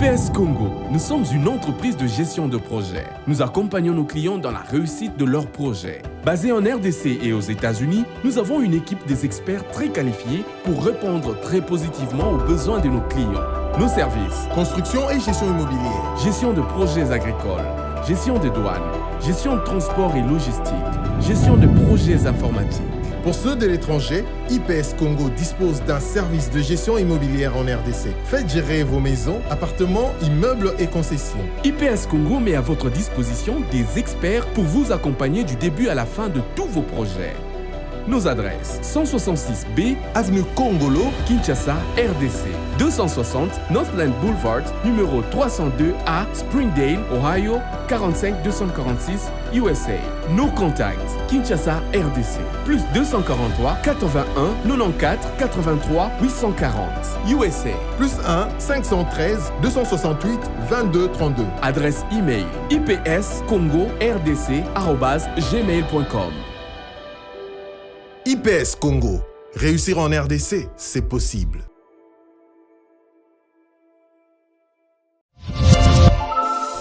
IPS Congo, nous sommes une entreprise de gestion de projet. Nous accompagnons nos clients dans la réussite de leurs projets. Basés en RDC et aux États-Unis, nous avons une équipe des experts très qualifiés pour répondre très positivement aux besoins de nos clients. Nos services: construction et gestion immobilière, gestion de projets agricoles, gestion des douanes, gestion de transport et logistique, gestion de projets informatiques. Pour ceux de l'étranger, IPS Congo dispose d'un service de gestion immobilière en RDC. Faites gérer vos maisons, appartements, immeubles et concessions. IPS Congo met à votre disposition des experts pour vous accompagner du début à la fin de tous vos projets. Nos adresses: 166B, Avenue Congolo, Kinshasa, RDC. 260 Northland Boulevard, numéro 302A, Springdale, Ohio, 45246, USA. Nos contacts: Kinshasa, RDC. Plus 243 81 94 83 840, USA. Plus 1 513 268 22 32. Adresse email: ipscongordc@gmail.com. IPS Congo. Réussir en RDC, c'est possible.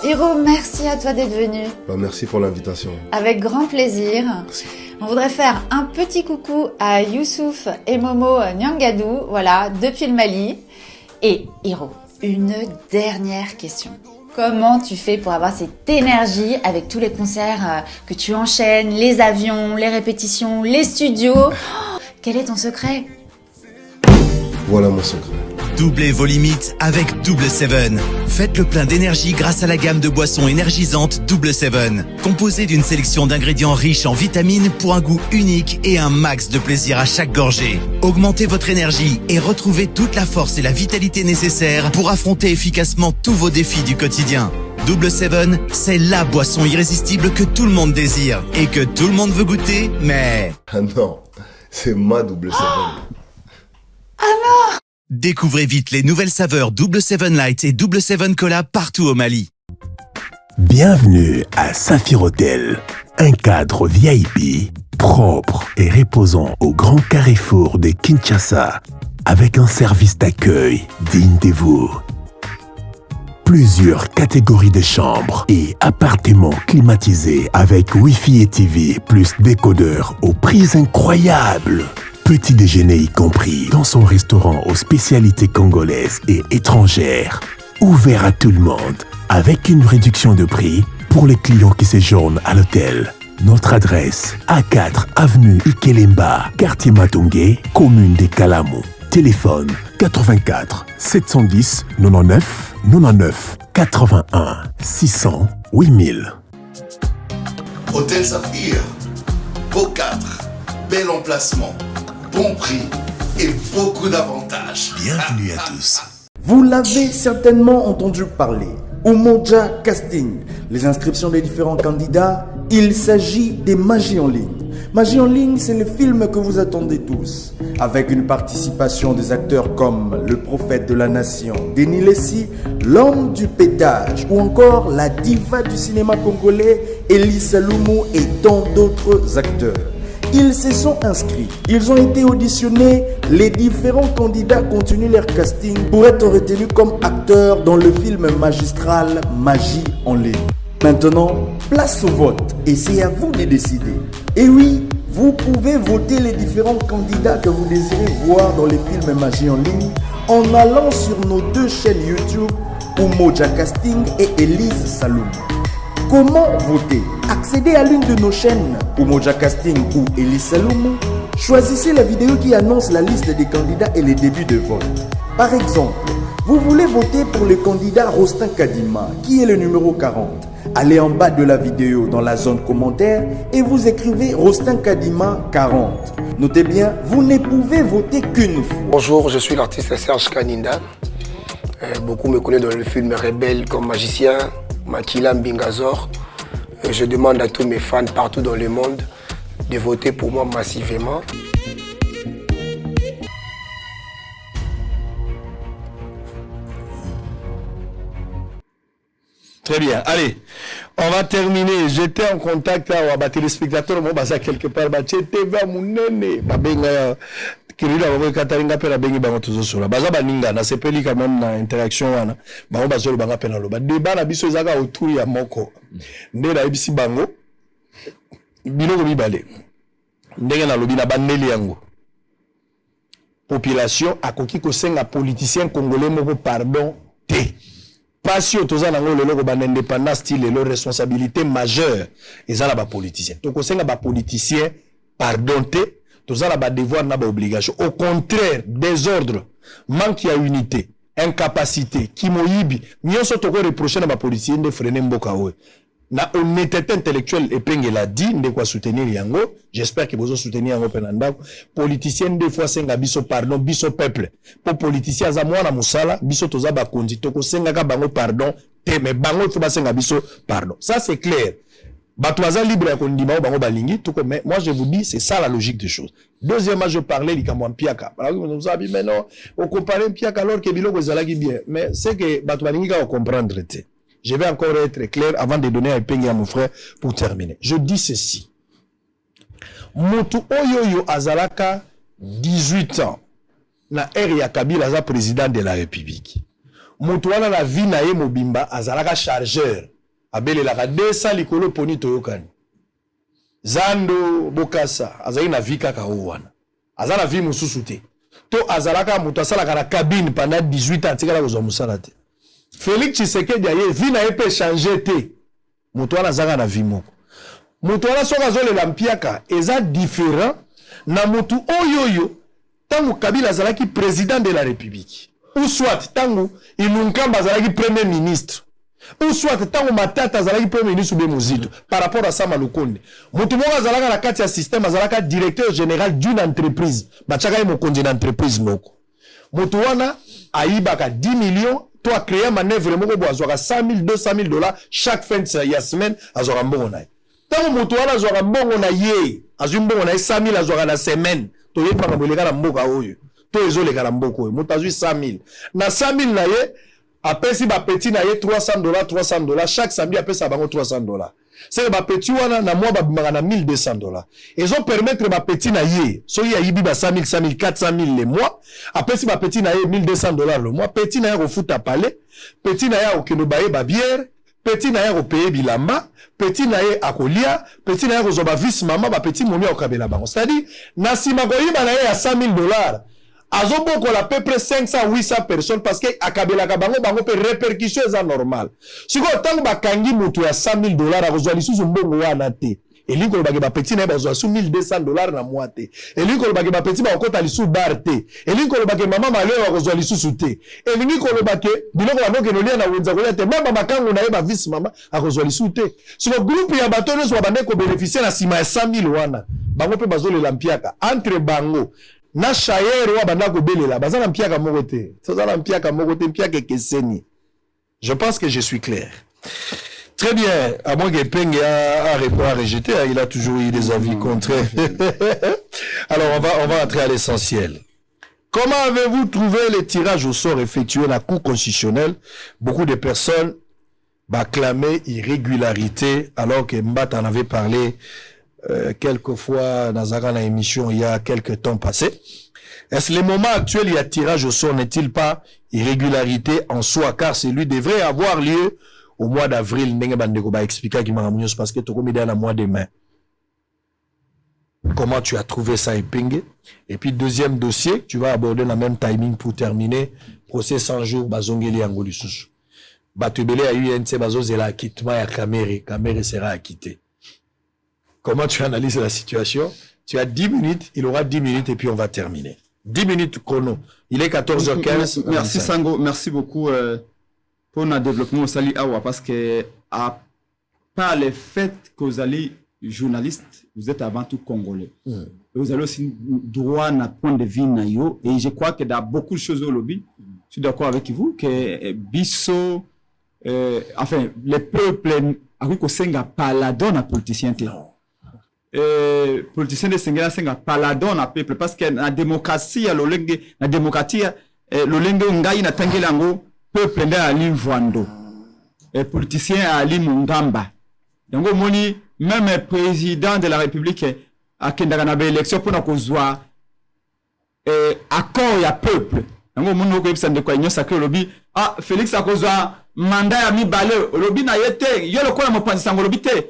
Hiro, merci à toi d'être venu. Merci pour l'invitation. Avec grand plaisir. Merci. On voudrait faire un petit coucou à Youssouf et Momo Nyangadou, voilà, depuis le Mali. Et Hiro, une dernière question. Comment tu fais pour avoir cette énergie avec tous les concerts que tu enchaînes, les avions, les répétitions, les studios? Quel est ton secret? Voilà mon secret. Doublez vos limites avec Double 7. Faites le plein d'énergie grâce à la gamme de boissons énergisantes Double 7. Composée d'une sélection d'ingrédients riches en vitamines pour un goût unique et un max de plaisir à chaque gorgée. Augmentez votre énergie et retrouvez toute la force et la vitalité nécessaires pour affronter efficacement tous vos défis du quotidien. Double 7, c'est la boisson irrésistible que tout le monde désire et que tout le monde veut goûter, mais... Ah non, c'est ma Double 7. Ah non! Découvrez vite les nouvelles saveurs Double 7 Light et Double 7 Cola partout au Mali. Bienvenue à Saphir Hotel, un cadre VIP, propre et reposant au grand carrefour de Kinshasa, avec un service d'accueil digne de vous. Plusieurs catégories de chambres et appartements climatisés avec Wi-Fi et TV plus décodeur aux prix incroyables. Petit déjeuner y compris dans son restaurant aux spécialités congolaises et étrangères. Ouvert à tout le monde, avec une réduction de prix pour les clients qui séjournent à l'hôtel. Notre adresse: A4 avenue Ikelemba, quartier Matongé, commune des Kalamou. Téléphone 84 710 99 99 81 600 8000. Hôtel Saphir, Beau 4, bel emplacement, bon prix et beaucoup d'avantages. Bienvenue à tous. Vous l'avez certainement entendu parler. Umoja Casting, les inscriptions des différents candidats, il s'agit des Magie en ligne. Magie en ligne, c'est le film que vous attendez tous, avec une participation des acteurs comme le prophète de la nation, Denis Lessi, l'homme du pétage, ou encore la diva du cinéma congolais, Elie Saloumou et tant d'autres acteurs. Ils se sont inscrits, ils ont été auditionnés, les différents candidats continuent leur casting pour être retenus comme acteurs dans le film magistral Magie en ligne. Maintenant, place au vote et c'est à vous de décider. Et oui, vous pouvez voter les différents candidats que vous désirez voir dans les films Magie en ligne en allant sur nos deux chaînes YouTube, Umoja Casting et Elise Saloum. Comment voter? Accédez à l'une de nos chaînes, Umoja Casting ou Elise Saloum. Choisissez la vidéo qui annonce la liste des candidats et les débuts de vote. Par exemple, vous voulez voter pour le candidat Rostin Kadima, qui est le numéro 40. Allez en bas de la vidéo dans la zone commentaire et vous écrivez Rostin Kadima 40. Notez bien, vous ne pouvez voter qu'une fois. Bonjour, je suis l'artiste Serge Kaninda. Beaucoup me connaissent dans le film Rebelle comme magicien, Makila Mbingazor. Je demande à tous mes fans partout dans le monde de voter pour moi massivement. Très bien, allez, on va terminer. J'étais en contact avec les téléspectateurs, bon, bah, ça quelque part, bah, Kirila bango kataringa pe na bengi bango tozo sura. Baza baninga na sepeli quand même na interaction wana. Bango bazolo banga pe na loba. Débat na biso ezaka autour ya moko. Nde na ebisi bango. Biloko bibale. Ndenge na lobi na bandeli yango. Population akoki kosenga politicien congolais moko pardon te. Passion toza nango lelo ko ban indépendance style leur responsabilité majeure ezala ba politicien. To kosenga ba politicien pardon te, toza la ba devoir na ba obligation. Au contraire, désordre, manque ya unité, incapacité, kimoyibi, nyonso to ko reprocher na ba politicien de freiner mboka oyo. Na honnêteté intellectuelle epenge l'a dit nde kwa soutenir yango, j'espère que vous soutenir yango penanda politicien des fois senga biso pardon biso peuple pour politicien za mwana musala biso toza ba kondi to ko senga ka bango pardon te mais bango to ba senga biso pardon, ça c'est clair. Batouaza libre ya kondima bango balingi tout comme mais moi je vous dis c'est ça la logique des choses. Deuxièmement je parlais likamwa mpiaka alors que nous sabi mais non on compare mpiaka alors que biloko ezalaki bien mais c'est que batu balingi ka comprendre te. Je vais encore être clair avant de donner un peigne à mon frère pour terminer. Je dis ceci. Motu Oyoyo Azalaka, 18 ans, na ère Kabila Aza président de la République. Motu wana la vie na ye mobimba Azalaka chargeur. Abele la 200 likolo poni toyokani. Zando Bokassa, Azali na vie kaka wana. Azala vie mususu te. To Azalaka motu asalaka na cabine pendant 18 ans tikala kozwa musala te. Félix Tshisekedi aye vie na peut changer te. Mutwana zanga na vie moko. Mutwana soka zole la mpiaka eza différent na mutu oyoyo tangu Kabila zalaki président de la République. Ou soit tangu Ilunkamba zalaki premier ministre. Ou soit tangu Matata zalaki premier ministre be Mozito par rapport à Sama Lukonde. Mutu moko zalaka na kati ya système zalaka directeur général d'une entreprise. Bachaka mo konzi d'entreprise moko. Mutu wana aibaka 10 millions. Toi, créer un manœuvre, à 100 000, 200 000 $ chaque fin de semaine, à Zorambongonaï. Tant que Moutouana Zorambongonaï, à Zumbongonaï, 100 000 à la semaine, tu es pas comme les gars Mboka Oyo. Tu es les gars Mboka Oyo. Moutazu 100 000. Na 100 000 naïe, après si ba petit naïe, $300, $300, chaque samedi, après ça, bango $300. C'est ba petit wana, na moi, ba na $1,200. Ils ont permettre ba petit naïe, so y a yibi ba 100 000, 100 000, 400 000 le mois. Après si ba petit naïe, $1,200 le mois. Petit naïe au foot à palais. Petit naïe au kenobaye ba bière. Petit naïe au paye bilamba. Petit naïe à kolia. Petit naïe au zoba vis mama, ba petit momi au kabela bango. C'est-à-dire, na si ma goyi ba naïe à $100,000. Azobo ko la peu près 500 800 personnes parce que akabela bango bango pe répercussion est normal. Siko tango bakangi mutu ya $100,000 akozwa lisusu mbongo wana te. Elingo lo bage ba petit na bazwa su $1,200 na mois te. Elingo lo bage ba petit ba okota lisu bar te. Elingo lo bage mama maleo akozwa lisusu te. Elingo lo bage biloko banoke no lia na wenza kolia te. Mama makango na ye ba vice mama akozwa lisu te. Siko groupe ya bato no so bande ko bénéficier na sima ya 100,000 wana. Bango pe bazole lampiaka entre bango. Na shayero wa banda ko belela bazana mpiaka moko te. Tozala mpiaka moko te mpiaka keseni. Je pense que je suis clair. Très bien, à moins que Peng a rejeté, il a toujours eu des avis contraires. Alors on va entrer à l'essentiel. Comment avez-vous trouvé les tirages au sort effectués à la Cour constitutionnelle? Beaucoup de personnes clamaient irrégularité alors que Mbat en avait parlé quelquefois dans la émission il y a quelques temps passés. Est-ce le moment actuel il y a tirage au sort n'est-il pas irrégularité en soi car celui devrait avoir lieu au mois d'avril? Ndenge bandeko ba expliquer qui m'a parce que tu commis dans le mois de mai. Comment tu as trouvé ça épingué? Et puis deuxième dossier, tu vas aborder le même timing pour terminer procès 100 jours bazongeli angoli susu. Batubele a eu un de bazozela acquittement ya Kamere sera acquitté. Comment tu analyses la situation? Tu as 10 minutes, il aura 10 minutes et puis on va terminer. 10 minutes chrono. Il est 14h15. Merci Sango, merci beaucoup pour notre développement au Sali Awa parce que à part le fait que vous allez journaliste, vous êtes avant tout congolais. Vous avez aussi droit à notre point de vue naïo et je crois que dans beaucoup de choses au lobby, je suis d'accord avec vous que Bisso, enfin le peuple a vu que Senga paladon à politicien. Politicien de Senga paladon à peuple parce que la démocratie, la démocratie, l'olenge ngai na tangelango peuple nda ali vwando. Politicien ali mungamba. Donc moni même président de la République a kendaka na élection pour na kozwa accord ya peuple yango mundu okoyebisa ndeko ya union sacré olobi Félix akozwa mandat ya mibale olobi na ye te yo lokola mopanzi sango olobi te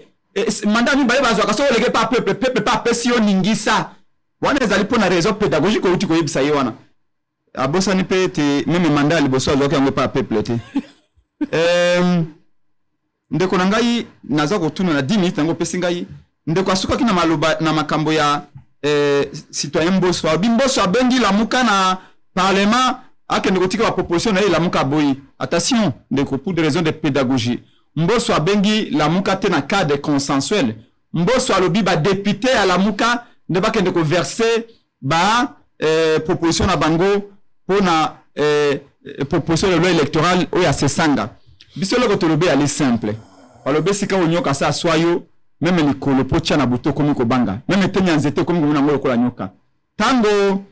mandat ya mibale bazwaka soki oleke pa peuple pa apesi yo ningisa wana ezali mpo na raison pédagogique outi koyebisa ye wana abosani mpe ete meme mandat ya liboso azwaki yango pa peuple te ndeko na ngai naza kotuna na 10 minutes yango opesi ngai ndeko asukaki na maloba na makambo ya citoyen Mbosso Mbosso abengi lamuka na parlement akende kotika ba proposition na lamuka boyi attention ndeko pour des raisons de pédagogie Mbosso abengi lamuka te na cadre consensuel Mbosso alobi ba député à lamuka ne ba kende ko verser ba proposition na bango pona proposition de loi électorale o ya sesanga biso loko tolobi ali simple alobi sika onyoka sa soyo même likolo po tia na buto komi kobanga même tenya nzete komi komona ngolo kola nyoka tango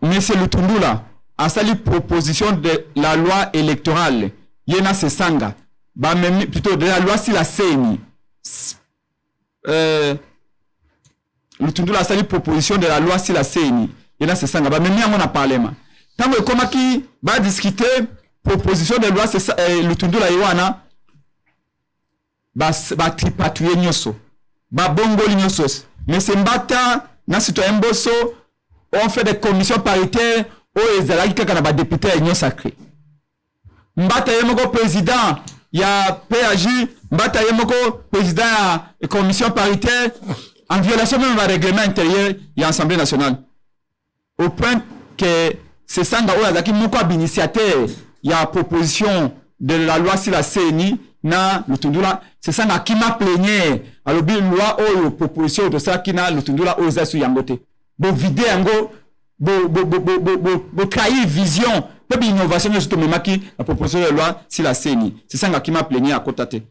monsieur Lutundula asali proposition de la loi électorale yena sesanga ba même plutôt de la loi si la CENI Lutundula asali proposition de la loi si la CENI yena sesanga ba même yango na parlement tango ekomaki ba discuter proposition de loi Lutundula yiwana ba tripatouiller nyoso ba bongoli nyoso mais c'est mbata na citoyen Mbosso on fait des commissions paritaires o ezalaki kaka na ba député ya union sacré mbata yemoko président ya PAJ mbata yemoko président ya commission paritaire en violation même du règlement intérieur ya assemblée nationale au point que c'est sanga o azaki moko initiateur ya proposition de la loi sur la CENI na Lutundula c'est ça na kima plénière alobi loi oyo proposition de ça kina Lutundula oza su yangote bo vide yango bo créer vision pe innovation surtout memaki la proposition de loi sur la CENI c'est ça na kima plénière à côté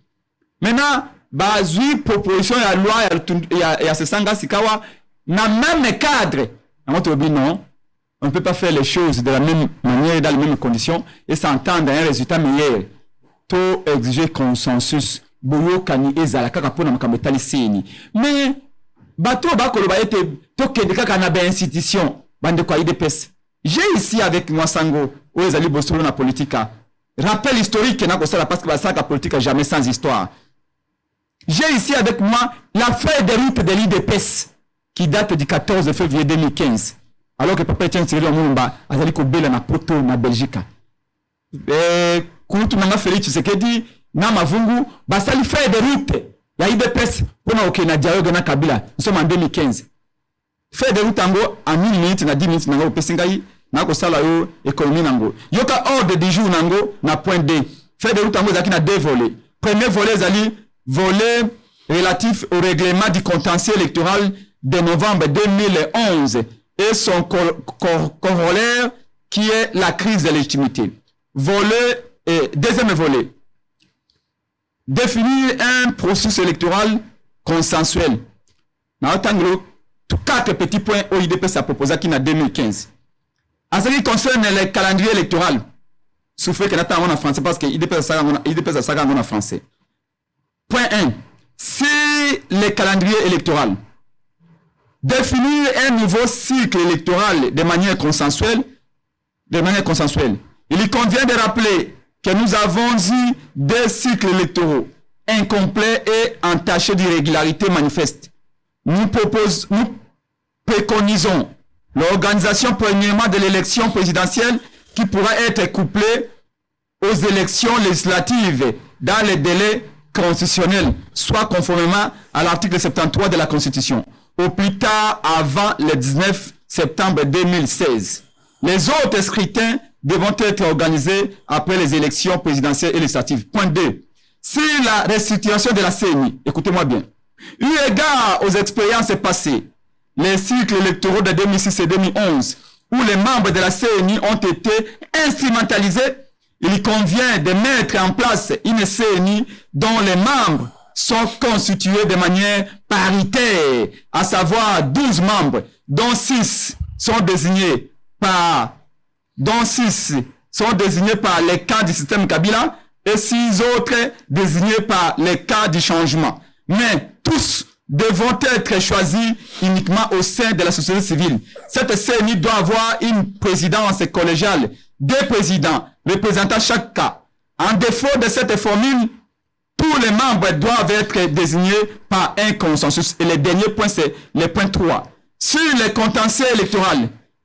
maintenant bazui proposition ya loi ya sesanga sikawa na même cadre on dit non on ne peut pas faire les choses de la même manière dans les mêmes conditions et s'entendre un résultat meilleur to exiger consensus boyo kani ezala kaka pona makambo etali seni mais bato bakoloba ete to kende kaka na ba institution bande kwa IDPS j'ai ici avec moi sango o ezali bosolo na politika rappel historique na kosala parce que basaka politique jamais sans histoire j'ai ici avec moi la feuille de route de l'IDPS qui date du 14 février 2015 alors que papa Etienne Tshisekedi Lumumba azali ko bela na poto na Belgique kutu nanga Félix Tshisekedi na mavungu basali feuille de route ya IDPS pona okena dialogue na Kabila nous sommes en 2015 feuille de route ango en 1 minute na 10 minutes nanga opesingai na ko sala yo économie nango yoka ordre du jour nango na point D feuille de route ango zaki na 2 volets premier volet zali volet relatif au règlement du contentieux électoral de novembre 2011 et son corollaire qui est la crise de légitimité. Deuxième volet, définir un processus électoral consensuel. Dans le 4 petits points au IDPS a proposé qui en 2015. En ce qui concerne le calendrier électoral, souffrez que nous avons en français parce que IDPS a en français. Point 1. Si le calendrier électoral définir un nouveau cycle électoral de manière consensuelle, il convient de rappeler que nous avons eu 2 cycles électoraux incomplets et entachés d'irrégularités manifestes. Nous préconisons l'organisation premièrement de l'élection présidentielle qui pourra être couplée aux élections législatives dans les délais constitutionnels, soit conformément à l'article 73 de la Constitution, au plus tard avant le 19 septembre 2016. Les autres scrutins devront être organisés après les élections présidentielles et législatives. Point 2. Si la restitution de la CENI, écoutez-moi bien, eu égard aux expériences passées, les cycles électoraux de 2006 et 2011, où les membres de la CENI ont été instrumentalisés, il convient de mettre en place une CENI dont les membres sont constitués de manière paritaire, à savoir 12 membres, dont 6 sont désignés par les camps du système Kabila et 6 autres désignés par les camps du changement. Mais tous devront être choisis uniquement au sein de la société civile. Cette CNI doit avoir une présidence collégiale, 2 présidents représentant chaque cas. En défaut de cette formule, tous les membres doivent être désignés par un consensus. Et le dernier point, c'est le point 3. Sur les contentieux électoraux,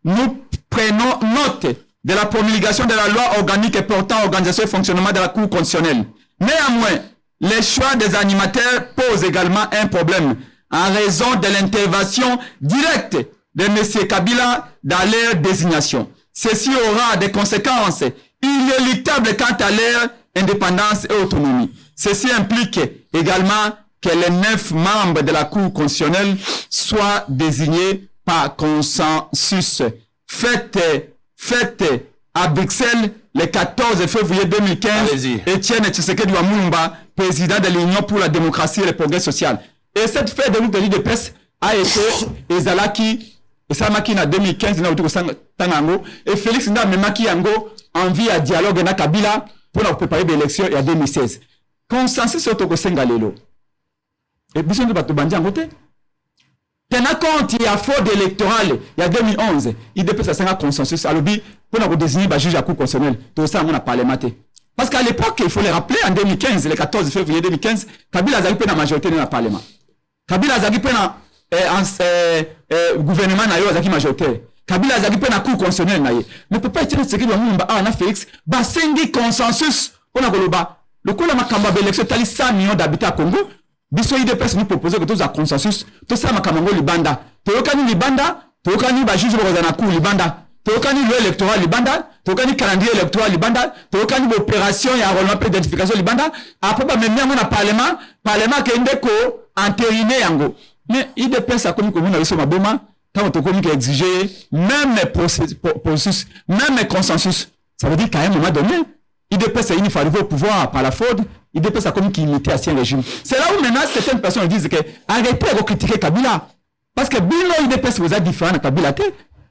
nous prenons note de la promulgation de la loi organique portant organisation et fonctionnement de la Cour constitutionnelle. Néanmoins, les choix des animateurs posent également un problème en raison de l'intervention directe de M. Kabila dans leur désignation. Ceci aura des conséquences inéluctables quant à leur indépendance et autonomie. Ceci implique également que les 9 membres de la Cour constitutionnelle soient désignés par consensus. Faites à Bruxelles le 14 février 2015, Etienne Tshisekedi Wamulumba, président de l'Union pour la démocratie et le progrès social. Et cette fête de lutte de presse a été Ezalaki, Esamaki en 2015, et Félix Ndamemaki Yango envie à dialogue na Kabila pour la préparer l'élection en 2016. Consensus sur Tokosenga Lelo. Et puis, on va te bandir en côté. Tenant compte, il y a fraude électorale, il y a 2011, il dépêche à un consensus à l'objet pour nous désigner le juge à Cour constitutionnelle. Tout ça, on a parlementé. Parce qu'à l'époque, il faut le rappeler, en 2015, le 14 février 2015, Kabila a eu la majorité dans le Parlement. Kabila a eu le gouvernement qui majoritaire. Kabila a eu la Cour constitutionnelle. Mais peut pas être ce qui doit nous Félix, basengi consensus. On a le coup de la élection, il y a 100 millions d'habitants à Congo. Biso IDPS nous propose que tous à consensus, tout ça makamango libanda. Tokani libanda, tokani ba juge rozana ku libanda. Tokani loi électoral libanda, tokani calendrier électoral libanda, tokani opération ya enrôlement et d'identification libanda. Après ba même na parlement ke ndeko entériné yango. Mais IDPS a comme na biso maboma, tant tokomi que exiger même processus, même consensus. Ça veut dire qu'à un moment donné, IDPS il faut arriver au pouvoir par la fraude. IDPS a comme qui imitait ancien régime. C'est là où maintenant certaines personnes disent que arrêtez de critiquer Kabila. Parce que Bilo IDPS vous a différent de Kabila.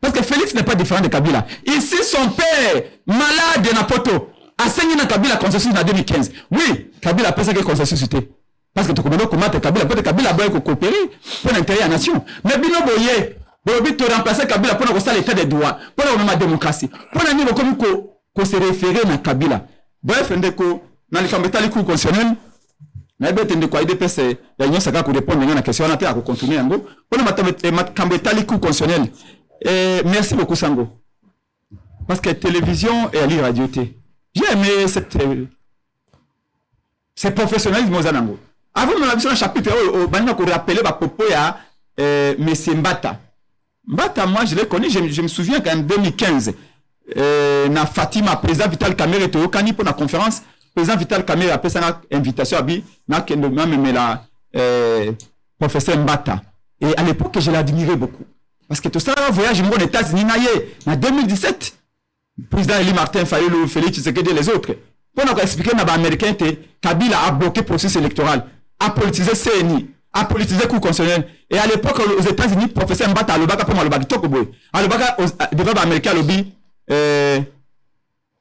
Parce que Félix n'est pas différent de Kabila. Ici, son père, malade de Napoto, a saigné dans Kabila consensus en 2015. Oui, Kabila a pensé que consensus était. Parce que tu comprends comment Kabila, peut-être Kabila a coopéré pour l'intérêt de la nation. Mais Bilo Boye, Boye, tu remplacer Kabila pour que l'état des droits, pour la démocratie, pour la niveau comme qu'on se référer à Kabila. Bref, ndeko, dans le Cour constitutionnelle, na bete ndeko IDPS ya nyosa ka ku répondre na question na ta ko continuer yango. Pour le Cour constitutionnelle. Merci beaucoup Sango. Parce que télévision et la radio T. J'ai aimé ce professionnalisme aux anango. Avant de la chapitre au banna ko rappeler ba propos ya monsieur Mbata. Mbata moi je l'ai connu, je me souviens qu'en 2015 na Fatima président Vital Kamerhe était au Kani pour la conférence. Président Vital Kamerhe a fait une invitation à Bi, na kendo même la professeur Mbata. Et à l'époque, je l'admirais beaucoup. Parce que tout ça, voyage aux États-Unis, en 2017, président Eli Martin Fayulu, Félix Tshisekedi et les autres, pour nous expliquer que les Américains, Kabila a bloqué le processus électoral, a politisé CNI, a politisé le Cour constitutionnel. Et à l'époque, aux États-Unis, professeur Mbata, Alobaka, pour Alobaka, Tokoboy, Alobaka, devant les Américains,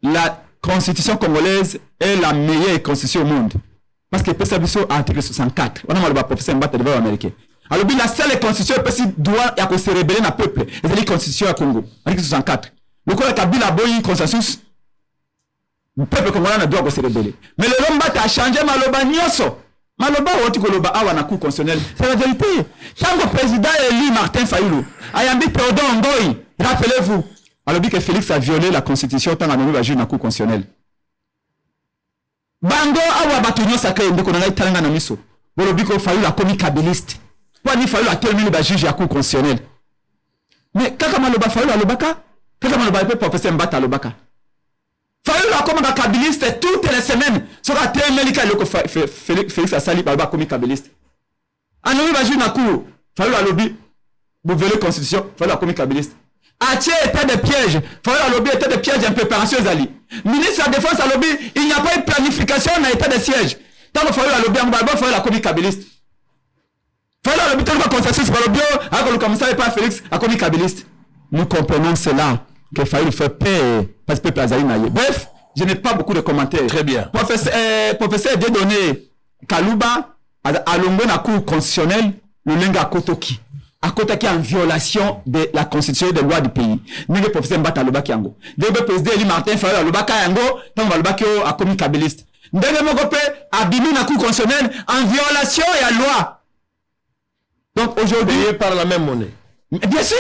la Constitution congolaise est la meilleure constitution au monde. Parce que PSABISO a article 64. On a le professeur Mbata devant les Américains. Alors, la seule constitution doit se rebeller dans le peuple. C'est la constitution à Congo. Article 64. Le coup de Kabila a un consensus. Le peuple congolais doit se rebeller. Mais le Mbata a changé Maloba Nyoso. Maloba ou Tikoloba Awa na Cour constitutionnelle. C'est la vérité. Quand le président Eli Martin Fayulu a dit pardon Ngoï, rappelez-vous. Alors, que Félix a violé la constitution tant que la juge na Cour constitutionnelle. Bango Awa Batunyo Sakre Ndeko na Italanga na Miso. Bolobiko Fayulu a commis kabiliste. Pour il fallait terminer le juge à la Cour constitutionnelle. Mais quand on a fallu à l'Obaka, quand on a fait professeur Mbata à l'Obaka, fallu la comme un kabiliste toutes les semaines. Sur la terminer le Félix a sali par le comme kabiliste. En nous va juger à la Cour, fallu à lobby, vous voulez la constitution, fallu à comme kabiliste. Atier état de piège, fallu à lobby état de piège en préparation Zali. Ministre de la Défense à lobby, il n'y a pas eu de planification dans l'état de siège. Tant qu'il fallu à lobby en Balba, fallu à comme kabiliste. Voilà le but de consensus par le bio, alors le commissaire pas Félix, a commis kabiliste. Nous comprenons cela, qu'il fallait faire paix, parce que Plazalina. Bref, je n'ai pas beaucoup de commentaires. Très bien. Professeur Dieudonné Kalouba, à Longo, la Cour constitutionnelle, le lenga Kotoki en violation de la constitution des lois du pays. N'est professeur Mbata Lobaki Yango. Debe président Eli Martin Fayol Lobaka Yango, tant Lobaki a commis kabeliste. Ndenge Mogope abimi na cour constitutionnelle en violation de la loi. Donc aujourd'hui, payé par la même monnaie. Bien sûr.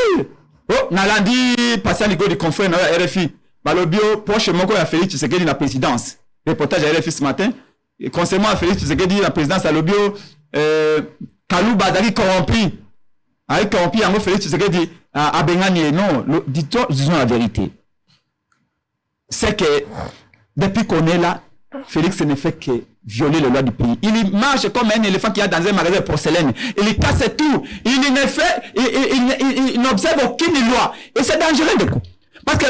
Oh, Nalandi passé à l'ego du confrère na RFI. Balobio proche moko ya Félix Tshisekedi la présidence. Reportage à RFI ce matin. Et concernant à Félix Tshisekedi la présidence à Lobio Kalou Bazali corrompu. Avec corrompu en Félix Tshisekedi à Bengani. Non, disons la vérité. C'est que depuis qu'on est là, Félix ne fait que violer les lois du pays. Il marche comme un éléphant qui est dans un magasin de porcelaine. Il casse tout. Il ne fait, il n'observe aucune loi. Et c'est dangereux de coup. Parce que,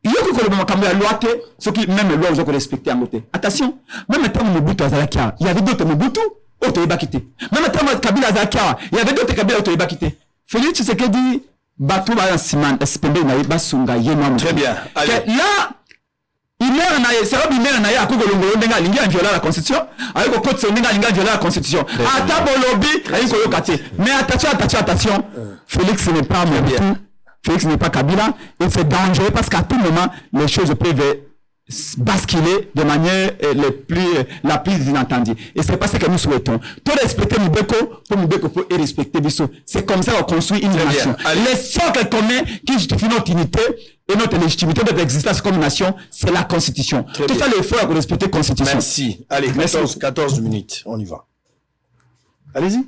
il y a que la loi, ce qui, même les lois, vous avez respecté en côté. Attention, même temps Mobutu Azalakia, il y avait d'autres Mobutu, autres Ibakité. Même temps Kabila Azalakia, il y avait d'autres Kabila, autres Ibakité. Félix Tshisekedi, Batou Siman, Espende, Basunga, Yéman. Très bien. Allez. Là, il est à Kogolongo, il a violé la constitution. Avec le code, il a violé la constitution. Mais attention. Félix n'est pas Mobutu. Félix n'est pas Kabila. Et c'est dangereux parce qu'à tout moment, les choses peuvent basculer de manière la plus inattendue. Et c'est pas ce que nous souhaitons. Pour respecter Mbeko pour respecter Bissot. C'est comme ça qu'on construit une nation. Les socles communs qui justifient notre unité et notre légitimité, notre existence comme nation, c'est la Constitution. Tout ça, il faut respecter la Constitution. Merci. Allez, 14 minutes. On y va. Allez-y.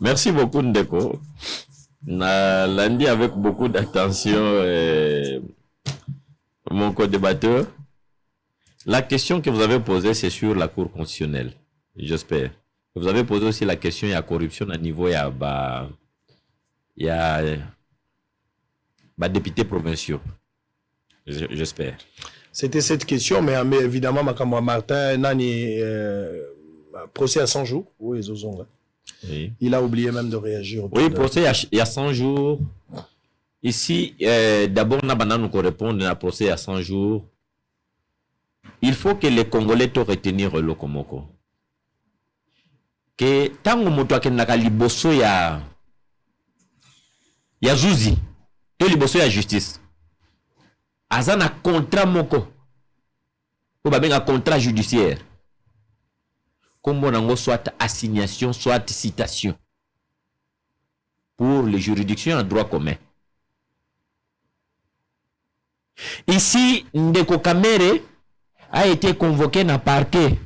Merci beaucoup, Ndeko. Lundi, avec beaucoup d'attention, mon co-débatteur. La question que vous avez posée, c'est sur la Cour constitutionnelle. J'espère. Vous avez posé aussi la question, il y a corruption à niveau, il y a députés provinciaux. J'espère. C'était cette question, mais évidemment, Martin, Nani, procès à 100 jours. Oui, Zozonga. Oui. Il a oublié même de réagir. Oui, procès il y a 100 jours. Ici, d'abord, nous répondre à procès à 100 jours. Il faut que les Congolais te retenir le Komoko. Que tant que moto ke naka liboso ya Zuzi, to liboso ya justice. Azana contrat moko. Ou ba benga contrat judiciaire. Comme on soit assignation, soit citation. Pour les juridictions en droit commun. Ici, Ndeko Kamere a été convoqué dans le parquet.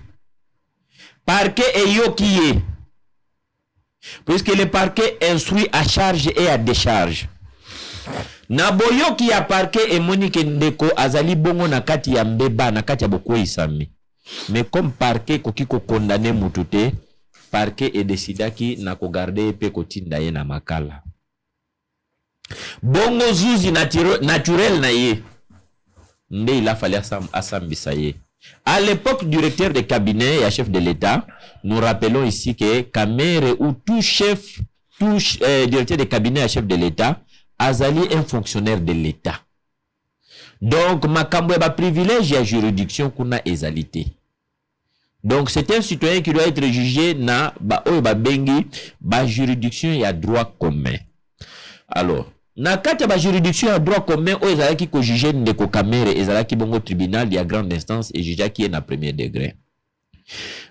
Parquet et yokiye. Puisque le parquet instruit à charge et à décharge. Naboyo qui a parquet et Monique Ndeko azali bongo na kati ya mbeba na kati ya boko isami. Mais comme parquet kokiko condamné mutute, parquet est décidé qui na ko garder pe kotinda ye na makala. Bongo zuzi naturel na ye. Nde il a fallu assambisa ye. À l'époque du directeur de cabinet et chef de l'État, nous rappelons ici que Kamere ou tout directeur de cabinet et chef de l'État, azali un fonctionnaire de l'État. Donc, makambo ba privilège et juridiction kuna ezalité. Donc, c'est un citoyen qui doit être jugé na bengi juridiction et à droit commun. Alors, na kati ba juridiction à droit commun o ezalaki ko juger Ndeko Kamere ezalaki bongo tribunal ya grande instance et juge qui est na premier degré.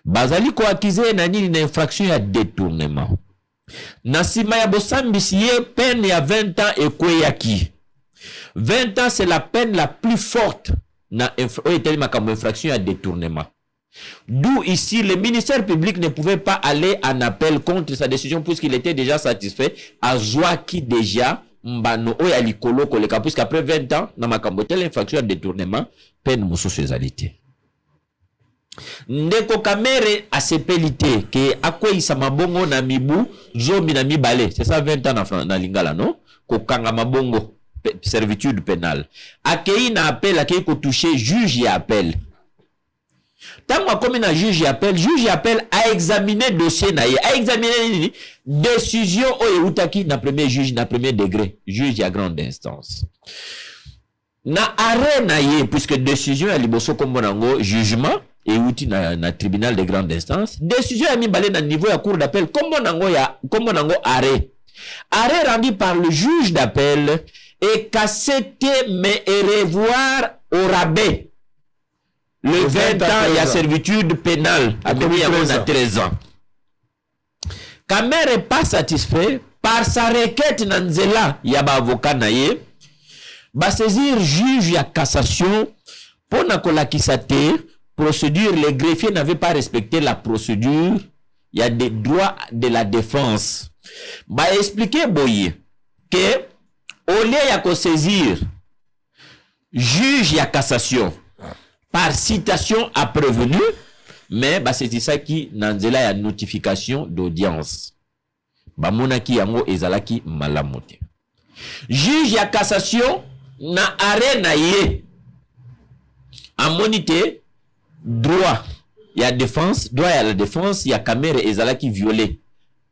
Bazali ko accuser na nini na infraction ya détournement. Na sima ya bosambisi ye peine ya 20 ans et kweyaki. 20 ans c'est la peine la plus forte na infraction à détournement. D'où ici le ministère public ne pouvait pas aller en appel contre sa décision puisqu'il était déjà satisfait à Zouaki déjà mbano oya likolo koleka puisqu'après 20 ans na makambo telle infraction à détournement peine mosusu ezalité. Ndeko Kamere a sepelité que akweyisa mabongo na mibu zomi na mibale, c'est ça 20 ans na lingala non ko kanga mabongo servitude pénale. Akei na appel akei ko toucher juge ya appel. Tant comme un juge appel a examiné dossier na ye, a examiné décision o utaki na premier juge na premier degré, juge à grande instance. Na arrêt na ye puisque décision ya liboso comme bonango jugement et outil na tribunal de grande instance décision ya mibale na niveau ya cour d'appel comme nango arrêt rendu par le juge d'appel et cassé mais et revoir au rabais le 20 ans il y a servitude pénale à commis à 13 ans. Kamer n'est pas satisfait par sa requête nanzela ya ba avocat naye ba saisir juge ya cassation pour na kolakisa te procédure les greffiers n'avaient pas respecté la procédure il y a des droits de la défense ba expliquer boye que au lieu ya ko saisir juge ya cassation par citation à prévenu mais bah c'est ça qui nanzela ya notification d'audience ba monaki yango ezalaki malamote juge ya cassation na arrêt na ye amonité droit ya défense droit ya la défense ya Kamere ezalaki violé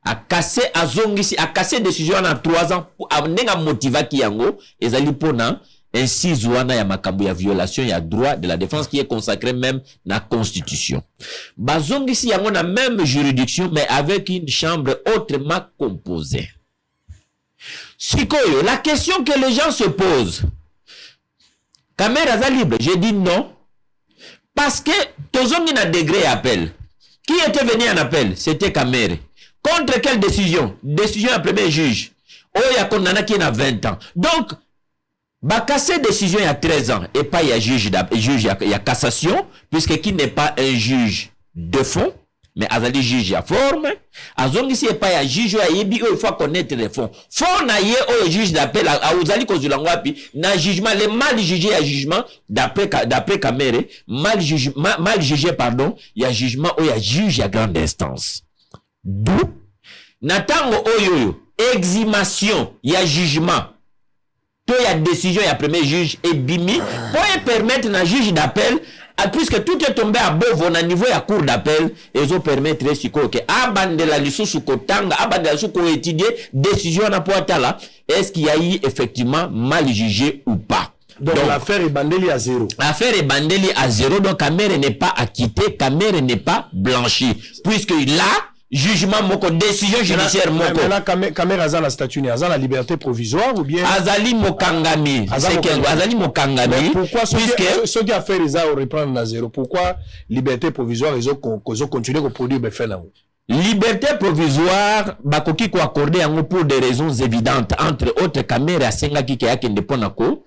a cassé azongisi a cassé décision en 3 ans ndenga motivaki yango ezali pona ainsi zouana ya makambo ya violation ya droit de la défense qui est consacré même na constitution bazongisi yango na même juridiction mais avec une chambre autrement composée. Sikoyo, la question que les gens se posent, Kamere aza libre? J'ai dit non parce que tozongi na degré appel. Qui était venu en appel? C'était Kamere. Contre quelle décision? Décision à premier juge. Oh ya condamné qui a 20 ans. Donc bah casser décision il y a 13 ans et pas il y a juge il y a cassation puisque qui n'est pas un juge de fond mais azali juge à forme azongi si pas il y a juge ya yebi il faut connaître les fonds fond na ye au juge d'appel a uzali kozula ngwapi na jugement les mal jugé à jugement d'après Kamere mal jugé pardon il y a jugement il y a juge à grande instance d'où natango oyoyo exhumation il y a jugement il y a décision, il y a premier juge et bimi pour permettre à juge d'appel puisque tout est tombé à beau au niveau de la cour d'appel et ils ont permettre que abandela lisusu kotanga abandela lisusu ko étudier décision na poatala est-ce qu'il y a eu effectivement mal jugé ou pas. Donc l'affaire est bandeli à zéro. L'affaire est bandeli à zéro donc Kamere n'est pas acquitté, Kamere n'est pas blanchi puisque là jugement moko décision judiciaire moko là Kamere aza la statut ni aza la liberté provisoire ou bien azali mokangami azali mokangami pourquoi ceux qui a fait les arts reprendre à zéro pourquoi liberté provisoire ils ont continué à produire be fait là liberté provisoire bakoki ko accorder yango pour des raisons évidentes entre autres Kamere asengaki ke yakende pona ko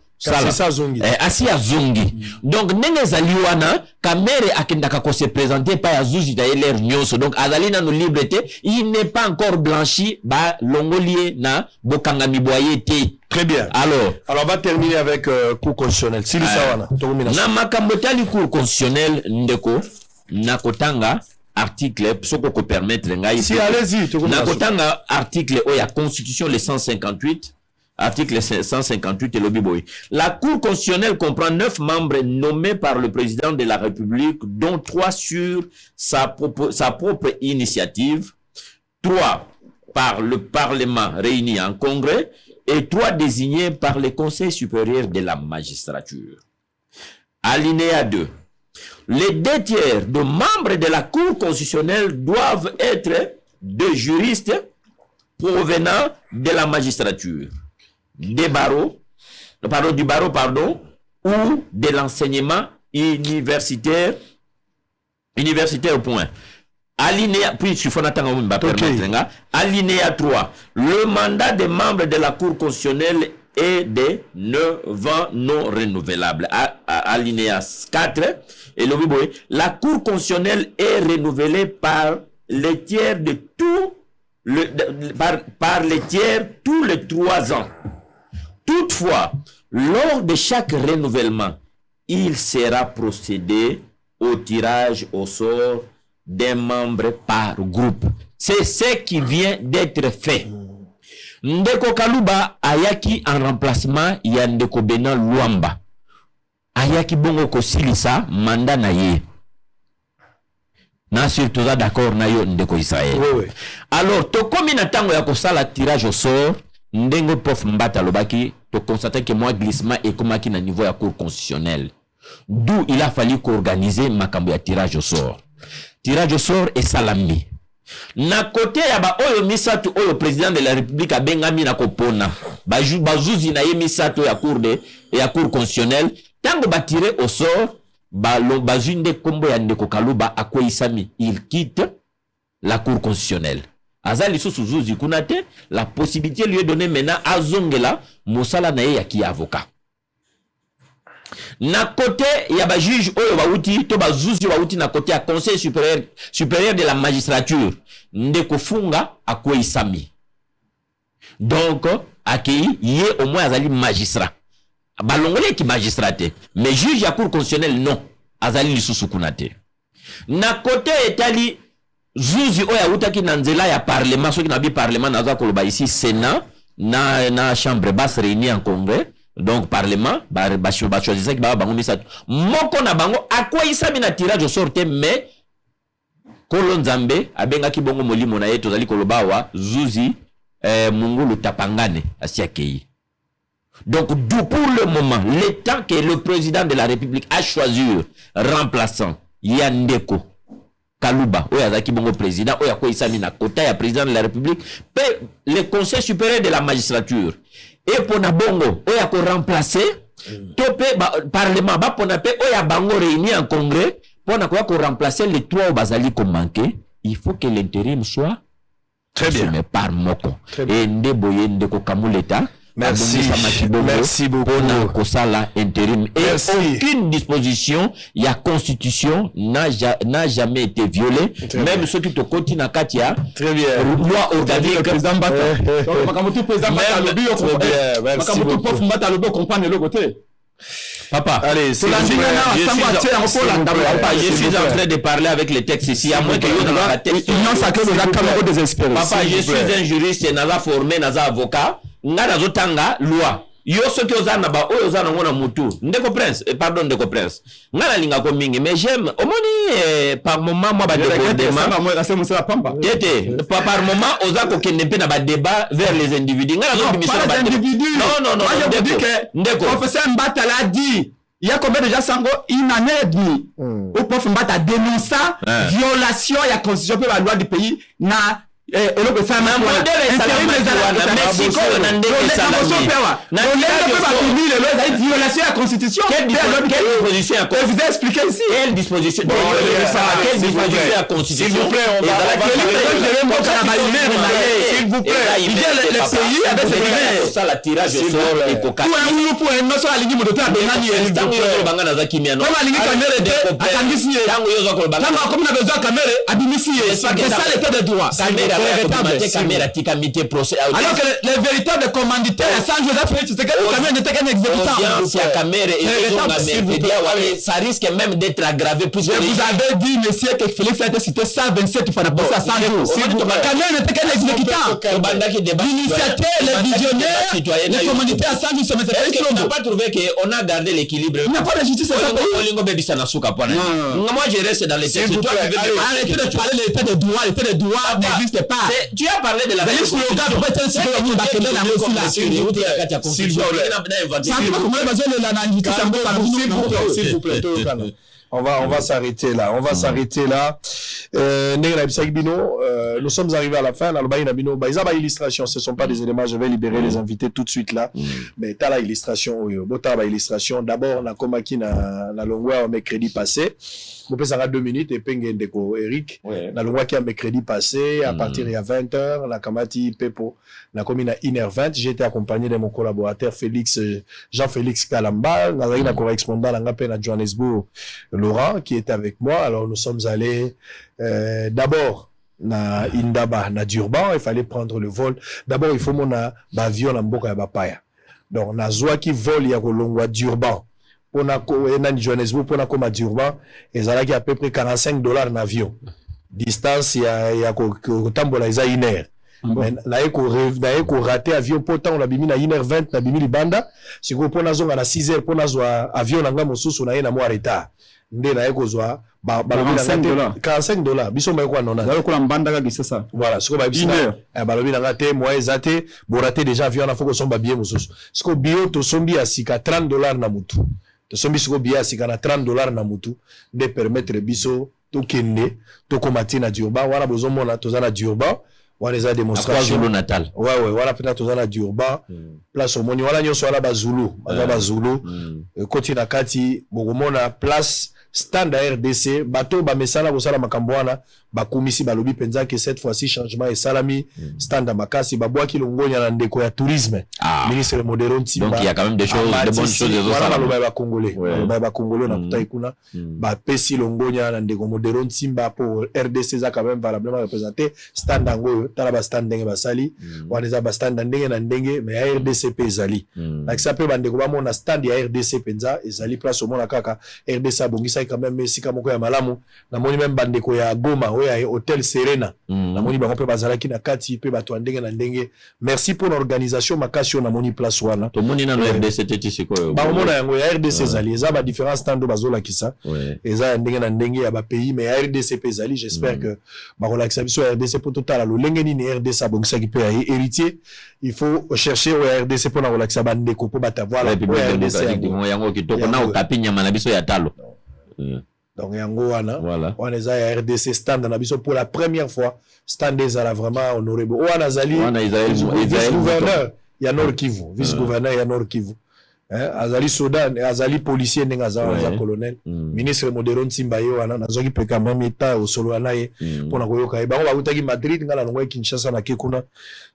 asi ya zongi donc nenge zali wana Kamere akendaka ko se présenter pas ya zuzi da l'air nyonso donc azali na no liberté il n'est pas encore blanchi ba longolier na bokangami boyete. Très bien. Alors on va terminer avec cour constitutionnelle si sawana na makambo tali cour constitutionnelle ndeko na kotanga article soko ko permettre ngai si allez-y na kotanga article o ya constitution le 158 article 158 et le Biboy. La Cour constitutionnelle comprend 9 membres nommés par le président de la République, dont 3 sur sa propre initiative, 3 par le Parlement réuni en congrès et 3 désignés par le Conseil supérieur de la magistrature. Alinéa 2. Les 2 tiers de membres de la Cour constitutionnelle doivent être des juristes provenant de la magistrature, des barreaux, du barreau, ou de l'enseignement universitaire au point. Alinéa, puis il faut attendre permettre. Alinéa 3. Le mandat des membres de la Cour constitutionnelle est de 9 ans non renouvelable. Alinéa 4. Et la Cour constitutionnelle est renouvelée par les tiers de tout par les tiers tous les 3 ans. Toutefois, lors de chaque renouvellement, il sera procédé au tirage au sort d'un membre par groupe. C'est ce qui vient d'être fait. Ndeko Kaluba ayaki en remplacement ya Ndeko Bena Luamba. Ayaki bongo kosilisa mandat na ye. Na surtout d'accord na yo Ndeko Israël. Oui. Alors, to komi na tango ya kosala tirage au sort, ndenge prof Mbata lobaki, to constate que moi glissement et komaki na niveau ya cour constitutionnelle. D'où il a fallu qu'organiser makambo ya tirage au sort. Tirage au sort et salami. Na côté ya ba oyo misatu oyo président de la République abengami na kopona. Bazuzi na ye misatu ya cour constitutionnelle. Tango ba tirer au sort, bazunde kombo ya ndeko Kaluba akoisami. Il quitte la cour constitutionnelle. Azali Souzuzi Kunate, la possibilité lui est donnée maintenant à Zongela, Moussala Naye Yaki avocat. Na côté, il y a un juge Oyo Bauti, Toba Zuzi Bauti, na côté, à conseil supérieur de la magistrature, Ndeko Funga, à Kouisami. Donc, accueilli, il y a au moins Azali magistrat. Balongole qui magistraté. Mais juge à cour constitutionnelle, non. Azali Souzuzi Kunate. Na côté, Etali, Zuzi oya utaki na nzela ya parlement soki na bi parlement naza koloba ici Sénat na chambre basse réunie en congrès donc parlement ba choisir ki ba bango misatu moko na bango akwa isami na tirage au sort mais Kolo Nzambe abenga ki bongo molimo na yeto zali koloba wa Zuzi Mungulu Tapangane asiakei. Donc pour le moment le temps que le président de la République a choisi remplaçant Yandeko Kaluba, oya zaki bongo président, oya ko isami na kota ya président de la République, le conseil supérieur de la magistrature. Et pour na bongo, oya ko remplacer, tope parlement, ba pour na pe oya bango réuni en congrès, pour na ko remplacer les trois au bazali ko manqué, il faut que l'intérim soit très bien. Mais par moko. Et ndeboye ndeko kamuleta. Merci beaucoup. Intérim. Et aucune disposition, il y a constitution, n'a jamais été violée. Même ceux qui te continuent à Katia. Très bien. Loi organique. Le président Bata. Papa, allez, je suis en train de parler avec les textes ici, à moins que Papa, je suis un juriste, naza formé, naza avocat, naza zotanga loi. Yo soki ozana ba oyo ozana ngona mutu. Ndeko Prince, pardon Ndeko Prince. Ngana linga ko mingi, mais j'aime omoni par moment moi ba débordement. Par moment oza ko kende pe na ba débat vers les individus. Ngana zo bimission ba individus. Non. Ndeko. Professeur Mbata l'a dit. Il y a combien déjà Sango une année et demie au prof Mbata dénonça violation de la constitution de la loi du pays na et le président violation de la constitution. Quelle disposition vous expliquez ici? Quelle disposition? Quelle disposition de la constitution? S'il vous plaît, on va s'il vous plaît, il y a le pays avec ses ça la tirage au sort et coca. Pour un non sur la ligne de temps de tango yo bangana za kimia no. Comme la ligne caméra de atangisi tango yo za ko bangana. Tango comme na besoin caméra abimisi c'est ça l'état de droit. Caméra tika procès. Alors que les véritables commanditaires sans Joseph Félix c'est que la caméra n'était qu'un exécutant. La caméra et ça risque même d'être aggravé plus. Je vous avais dit monsieur que Félix a été cité 127 fois pour ça 100 jours. La caméra n'était qu'un exécutant. L'initiateur, les visionnaires, les commanditaires à 100 jours se mettaient. Est-ce que tu n'as pas trouvé qu'on a gardé l'équilibre? Il n'y a pas de justice à ça. Moi je reste dans les textes. Arrêtez de parler de l'état de droit. L'état de droit n'existe pas. Tu as parlé de la s'il vous plaît. On va s'arrêter là. Nous sommes arrivés à la fin. Illustration, ce ne sont pas des éléments. Je vais libérer les invités tout de suite là. Mais tu as l'illustration. D'abord, on a commencé la longueur mercredi passé. Vous pouvez s'arrêter 2 minutes et pengen deko Eric. La loi qui a mercredi passé, à partir de 20h, la Kamati Pepo, la commune à 1h20. J'ai été accompagné de mon collaborateur Jean-Félix Kalamba, la correspondant à Johannesburg, Laurent, qui était avec moi. Alors nous sommes allés d'abord na Indaba, na Durban. Il fallait prendre le vol. D'abord, il faut mon avion na Mboka ya Bapaya. Donc, na Zoa qui vole ya Kolongwa Durban. Pour na Johannesburg, pour na koma Durban, et ça a à peu près $45 l'avion. Distance, il y a tambola isa 1 heure. Na eko raté avion pourtant on a bimi na 1h20 na bimi libanda. Si ko pona zonga na 6h pona zwa avion na nga mosusu na ye na mo retard. Nde na eko zwa $45. Biso ba ko nona. Za ko mbanda ka gisasa. Voilà, siko ba bisina. Balobi na nga te moi ezate, bo raté déjà avion na foko somba bien mosusu. Siko bio to sombi ya sika $30 na mutu. sombi siko biya sika na $30 na mutu de permettre biso to kende to komati na Durban wana bozomona toza na Durban wana eza démonstration Zulu Natal ouais wana pena toza na Durban place omoni wana nyonso wana bazulu baza bazulu koti na kati bokomona place stand à RDC bato ba mesala bosala makambo wana bakumisi balobi penza que cette fois-ci changement et salami stand à makasi babwaki longonya na ndeko ya tourisme ministre Modero Ntimba donc il y a quand même des choses de bonnes choses voilà baloba ba congolais baloba ba congolais na kutai kuna ba pesi longonya na ndeko Modero Ntimba pour RDC za quand même valablement représenter stand ngo tala ba stand ndenge basali wana za ba stand ndenge na ndenge mais ya RDC pe ezali na kisape bandeko ba mona stand ya RDC penza ezali place au mona kaka RDC bongisa quand même sika moko ya malamu na moni même bandeko ya Goma oya Hotel Serena na moni bango pe bazalaki na kati pe bato ndenge na ndenge merci pour l'organisation makasi na moni place wana to moni na RDC tete siko ba mona yango ya RDC zali eza ba différence stando bazola kisa eza ndenge na ndenge ya ba pays mais ya RDC pe zali j'espère que ba relaxa biso ya RDC pour total lo lenge ni RDC bongisa ki pe ya héritier il faut chercher au RDC pour na relaxa bandeko po bata voilà RDC yango kitoko na okapinya manabiso ya talo. Donc yango wana wana eza ya RDC stand na biso pour la première fois stand ezala vraiment honorable wana zali vice-gouverneur ya Nord Kivu vice-gouverneur ya Nord Kivu azali Sudan azali policier ndenge aza colonel ministre Modero Ntimba ye wana nazoki pe quand même état au solo naye pona koyoka e bango bakutaki Madrid ngala longo Kinshasa na kekuna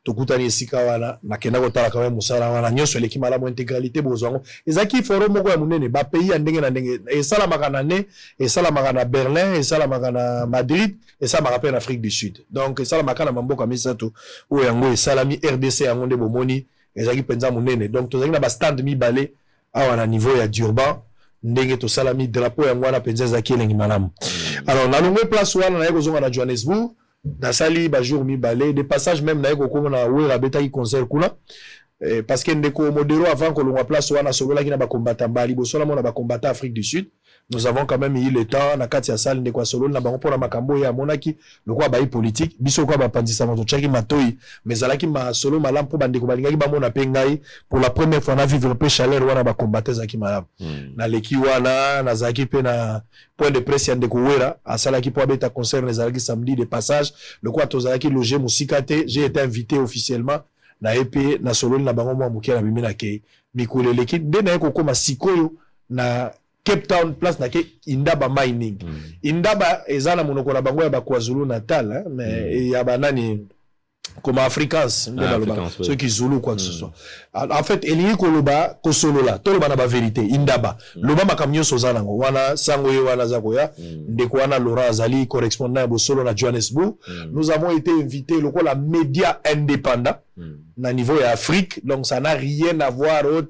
tokutani esika wana na kenda kotala quand même musala wana nyonso eleki malamu intégralité bozwango ezaki forum moko ya munene ba pays ya ndenge na ndenge esala makana ne esala makana Berlin esala makana Madrid esala makana en Afrique du Sud donc esala makana mamboka misato o yango esalami RDC yango nde bomoni ezaki penza munene donc tozaki na ba stand mibale awa na niveau ya Durban ndenge to salami drapeau yango wana penza ezaki elengi malamu alors na longue place wana na yeko zonga na Johannesburg na sali ba jour mibale de passage même na yeko kongo na wera betaki concert kuna parce que ndeko Modero avant que l'on place wana solo la kina ba combattant bali bosola mona ba combattant Afrique du Sud nous avons quand même eu le temps na kati ya salle ndeko solo na bango pona makambo ya monaki lokwa ba politique biso kwa ba pandisa moto chaki matoi mais alaki ma solo malam po bandeko balingaki ba mona pengai pour la première fois na vivre peu chaleur wana ba combattant zaki malam na leki wana na zaki pe na point de presse ya ndeko wera asala ki po abeta concert na zaki samedi de passage lokwa to zaki loger musikate j'ai été invité officiellement na EP na solo na bango mwa mukia na bimina ke mikuleleki de na eko koma sikoyo na Cape Town place na ke Indaba mining Indaba ezana monoko na bango ya ba KwaZulu Natal mais ya banani comme africains ceux qui Zulu quoi que ce soit en fait elingi koloba kosolola toloba na ba vérité Indaba loba makamnyo sozanango wana sango ye wana zakoya ndeko wana Laurent Azali correspondant ya Bosolo na Johannesburg nous avons été invités le la média indépendant na niveau ya Afrique donc ça n'a rien à voir au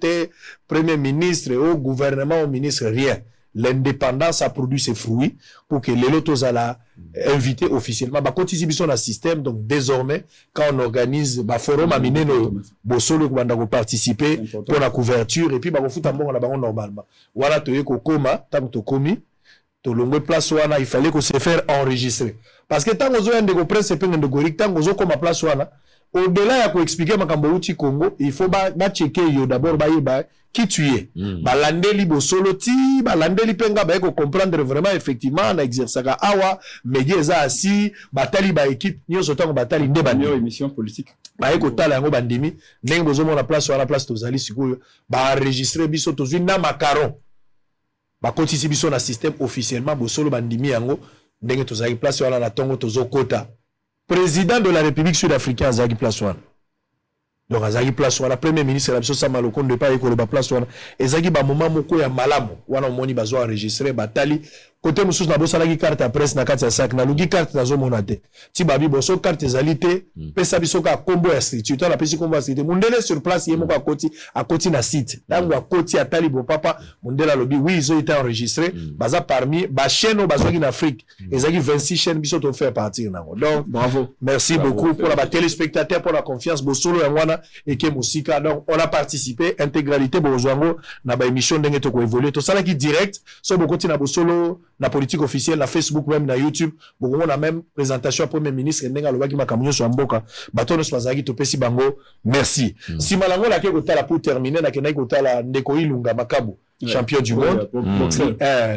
premier ministre au gouvernement au ministre rien l'indépendance a produit ses fruits pour que les lotos ala invité officiellement ba contribution na système donc désormais quand on organise ba forum a mineno bosolo banda ko participer pour la couverture et puis ba ko futa mbongo na bango normalement wala to yeko koma tant to komi to longue place wana il fallait que se faire enregistrer parce que tant ozo yande ko presse pe ngende go rik tant ozo koma place wana au-delà ya ko expliquer makambo uti Congo il faut ba checker yo d'abord ba yeba qui tu es balandeli bosolo ti balandeli penga ba ko comprendre vraiment effectivement na exercer awa media za asi batali ba équipe nyoso tango batali nde banyo émission politique ba ko tala yango bandimi ndenge bozo mona place wana place tozali sikoyo ba enregistrer biso tozwi na macaron ba kotisi biso na système officiellement bosolo bandimi yango ndenge tozali place wana na tongo tozo kota président de la République sud-africaine azaki place wana donc azaki place wana premier ministre la biso Sama Lokonde pas ekoloba place wana ezaki ba moment moko ya malamu wana omoni bazo enregistrer batali côté mususu na bosalaki carte ya presse na kati ya sac na lungi carte nazo mona te ti babi boso carte ezalité pesa biso ka kombo ya street to na pesi kombo ya street mundele sur place yemo ka koti na site dango akoti atali bo papa mundela lobi oui ils ont été enregistrés baza parmi ba chaîne bazaki na Afrique ezaki 26 chaînes biso to faire partir nango donc bravo merci beaucoup pour la téléspectateurs pour la confiance bosolo ya wana et que musika donc on a participé intégralité bozwango na ba émission ndenge to ko évoluer to sala ki direct so bokoti na bosolo la politique officielle, la Facebook même, na YouTube, bon, on a même présentation à Premier ministre, Nenga Lobaki Makamunyo sur Mboka, Batono Swazagi, Topesi Bango, merci. Si Malango la Kekota pour terminer, na Kenai Kota la Ndeko Ilunga Makabu, champion du monde,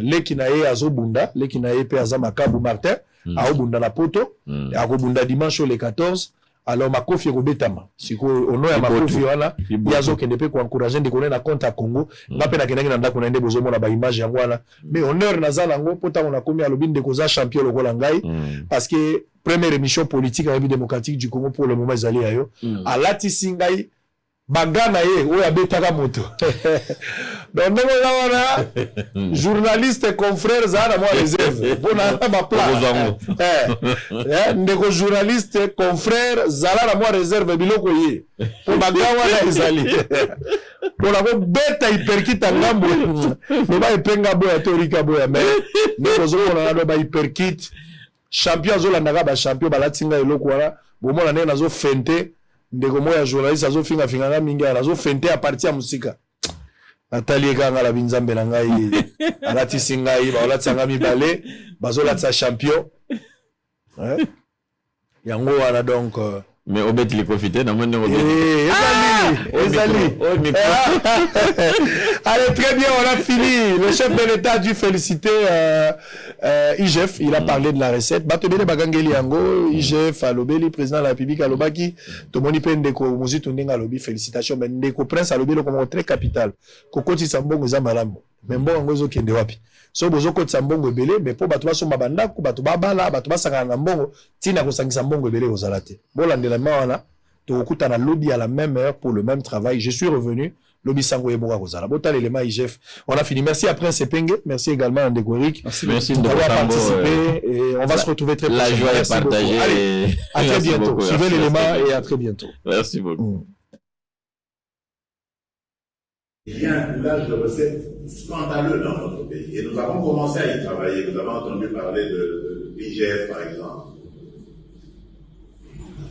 les Kinae Azobunda, les Kinae Peaza Makabu Martin, Aobunda na Poto, Aobunda dimanche le 14, alors Makofi Robetama, si au nom de Makofi wana, yazo kende pe ko encourager de connaître na compte à Congo, na pe na kende na ndako na ndé bozomo na ba image ya wana, mais honneur na zala ngo pota on a komi alobine de koza champion le Golangai parce que première émission politique à la République démocratique du Congo pour le moment ezali ayo, à Latisingai bagana ye oya betaka moto. Donc ndenge wana journaliste confrère zana moi réserve bona ba pla ndeko journaliste confrère zala na moi réserve biloko ye po bagawa na ezali pona ko beta hyperkit ngambo no ba ipenga boya torika boya mais ndeko zo na ba hyperkit champion zo la ndaga ba champion balatinga eloko wana bomona ne nazo fente ndeko moya journaliste azo finga nga mingi azo fente a partir ya musika atali kanga la binzambe na ngai alati singai ba olati sanga mibale bazo latsa champion yango wana donc mais au bet les profiter dans mon allez, très bien, on a fini. Le chef de l'État a dû féliciter IGF. Il a parlé de la recette. Batobele Bagangeli Yango, IGF, Alobeli, président de la République, Alobaki, Tomoni Pendeko, Mozi Tundeng Alobi, félicitations. Mais Ndeko Prince Alobeli comme très capital. Kokoti Sambongo Zamalambo. Mais bon, Ngozo Kende Wapi. So bozo koti Sambongo Ebele, mais pour Batuba so Mabanda, Batuba Bala, Batuba Sakana Mbongo, Tina Kosangi Sambongo Ebele aux Alate. Bon, l'andelama, Tokuta na lobby à la même heure pour le même travail. Je suis revenu. Lobby Sango Eboa Rosala. Botal élément IGF. On a fini. Merci à Prince Sepenge. Merci également à Ndegoric. Merci d'avoir participé. Et on va se retrouver très prochainement. La joie est partagée. Allez, à très bientôt. Suivez l'élément et à très bientôt. Merci beaucoup. Il y a un coulage de recettes scandaleux dans notre pays. Et nous avons commencé à y travailler. Vous avez entendu parler de l'IGF, par exemple.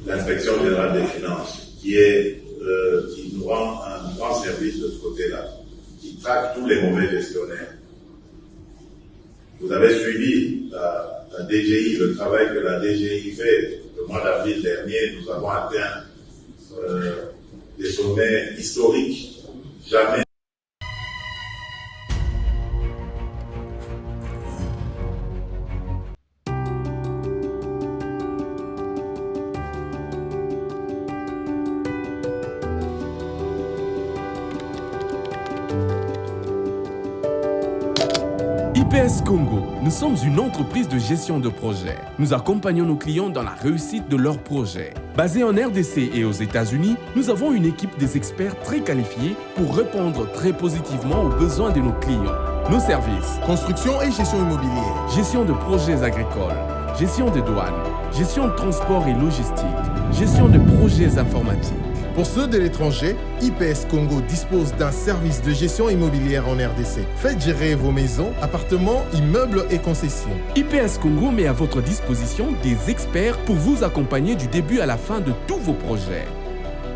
L'Inspection générale des finances, qui nous rend un grand service de ce côté-là, qui traque tous les mauvais gestionnaires. Vous avez suivi la DGI, le travail que la DGI fait. Le mois d'avril dernier, nous avons atteint des sommets historiques. Jamais. IPS Congo, nous sommes une entreprise de gestion de projet. Nous accompagnons nos clients dans la réussite de leurs projets. Basés en RDC et aux États-Unis, nous avons une équipe des experts très qualifiés pour répondre très positivement aux besoins de nos clients. Nos services: construction et gestion immobilière, gestion de projets agricoles, gestion de douanes, gestion de transport et logistique, gestion de projets informatiques. Pour ceux de l'étranger, IPS Congo dispose d'un service de gestion immobilière en RDC. Faites gérer vos maisons, appartements, immeubles et concessions. IPS Congo met à votre disposition des experts pour vous accompagner du début à la fin de tous vos projets.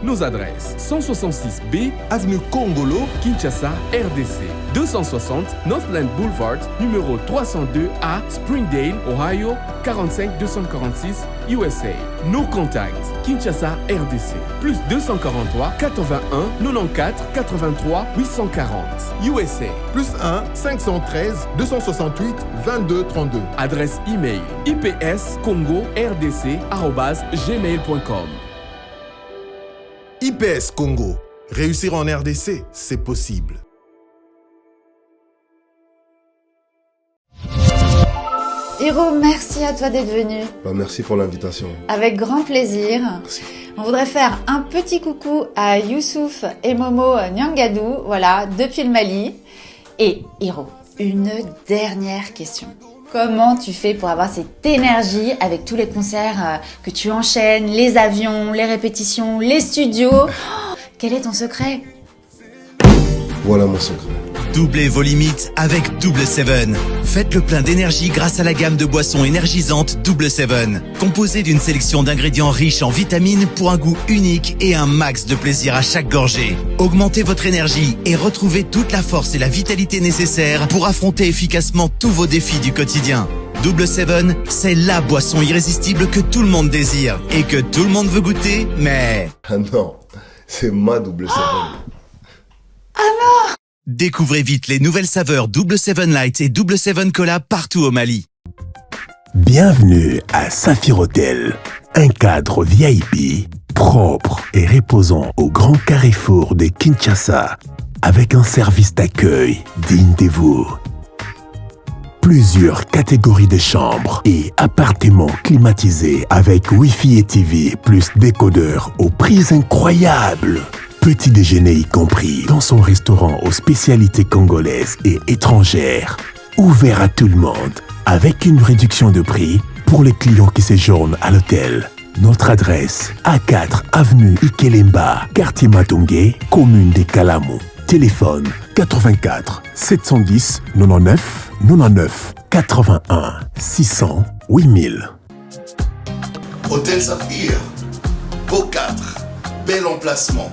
Nos adresses: 166B, avenue Congolo, Kinshasa, RDC. 260 Northland Boulevard, numéro 302A, Springdale, Ohio, 45246, USA. Nos contacts: Kinshasa, RDC. Plus 243 81 94 83 840, USA. Plus 1 513 268 22 32. Adresse email: ipscongordc@gmail.com. IPS Congo. Réussir en RDC, c'est possible. Hiro, merci à toi d'être venu. Merci pour l'invitation. Avec grand plaisir. Merci. On voudrait faire un petit coucou à Youssouf et Momo Nyangadou, voilà, depuis le Mali. Et Hiro, une dernière question. Comment tu fais pour avoir cette énergie avec tous les concerts que tu enchaînes, les avions, les répétitions, les studios? Quel est ton secret? Voilà mon secret. Doublez vos limites avec Double 7. Faites le plein d'énergie grâce à la gamme de boissons énergisantes Double 7. Composée d'une sélection d'ingrédients riches en vitamines pour un goût unique et un max de plaisir à chaque gorgée. Augmentez votre énergie et retrouvez toute la force et la vitalité nécessaires pour affronter efficacement tous vos défis du quotidien. Double 7, c'est la boisson irrésistible que tout le monde désire et que tout le monde veut goûter, mais... Ah non, c'est ma Double 7. Ah non! Découvrez vite les nouvelles saveurs Double 7 Light et Double 7 Cola partout au Mali. Bienvenue à Saphir Hotel, un cadre VIP, propre et reposant au grand carrefour de Kinshasa, avec un service d'accueil digne de vous. Plusieurs catégories de chambres et appartements climatisés avec Wi-Fi et TV plus décodeur aux prix incroyables. Petit déjeuner y compris dans son restaurant aux spécialités congolaises et étrangères. Ouvert à tout le monde avec une réduction de prix pour les clients qui séjournent à l'hôtel. Notre adresse, A4 avenue Ikelemba, quartier Matongé, commune des Kalamou. Téléphone 84 710 99 99 81 600 8000. Hôtel Saphir, beau cadre, bel emplacement,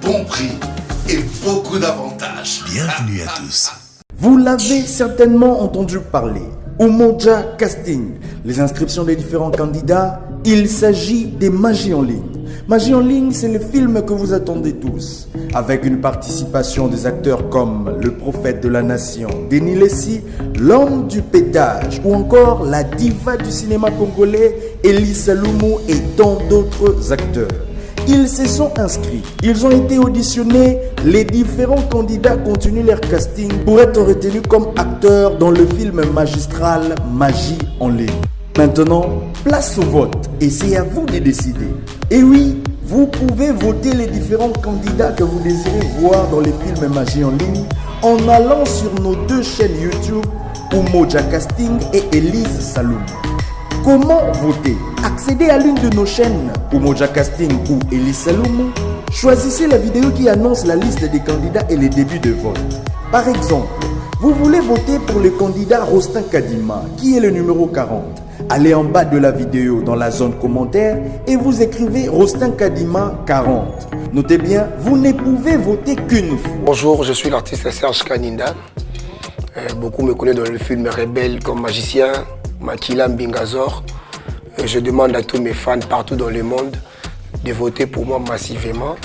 bon prix et beaucoup d'avantages. Bienvenue à tous. Vous l'avez certainement entendu parler. Umoja Casting, les inscriptions des différents candidats, il s'agit des Magie en ligne. Magie en ligne, c'est le film que vous attendez tous, avec une participation des acteurs comme le prophète de la nation, Denis Lessi, l'homme du pétage, ou encore la diva du cinéma congolais, Elisa Lumu et tant d'autres acteurs. Ils se sont inscrits, ils ont été auditionnés, les différents candidats continuent leur casting pour être retenus comme acteurs dans le film magistral Magie en ligne. Maintenant, place au vote et c'est à vous de décider. Et oui, vous pouvez voter les différents candidats que vous désirez voir dans les films Magie en ligne en allant sur nos deux chaînes YouTube, Umoja Casting et Elise Saloum. Comment voter? Accédez à l'une de nos chaînes, Umoja Casting ou Elise Saloum. Choisissez la vidéo qui annonce la liste des candidats et les débuts de vote. Par exemple, vous voulez voter pour le candidat Rostin Kadima, qui est le numéro 40. Allez en bas de la vidéo dans la zone commentaire et vous écrivez Rostin Kadima 40. Notez bien, vous ne pouvez voter qu'une fois. Bonjour, je suis l'artiste Serge Kaninda. Beaucoup me connaissent dans le film Rebelle comme magicien, Makila Mbingazor. Je demande à tous mes fans partout dans le monde de voter pour moi massivement.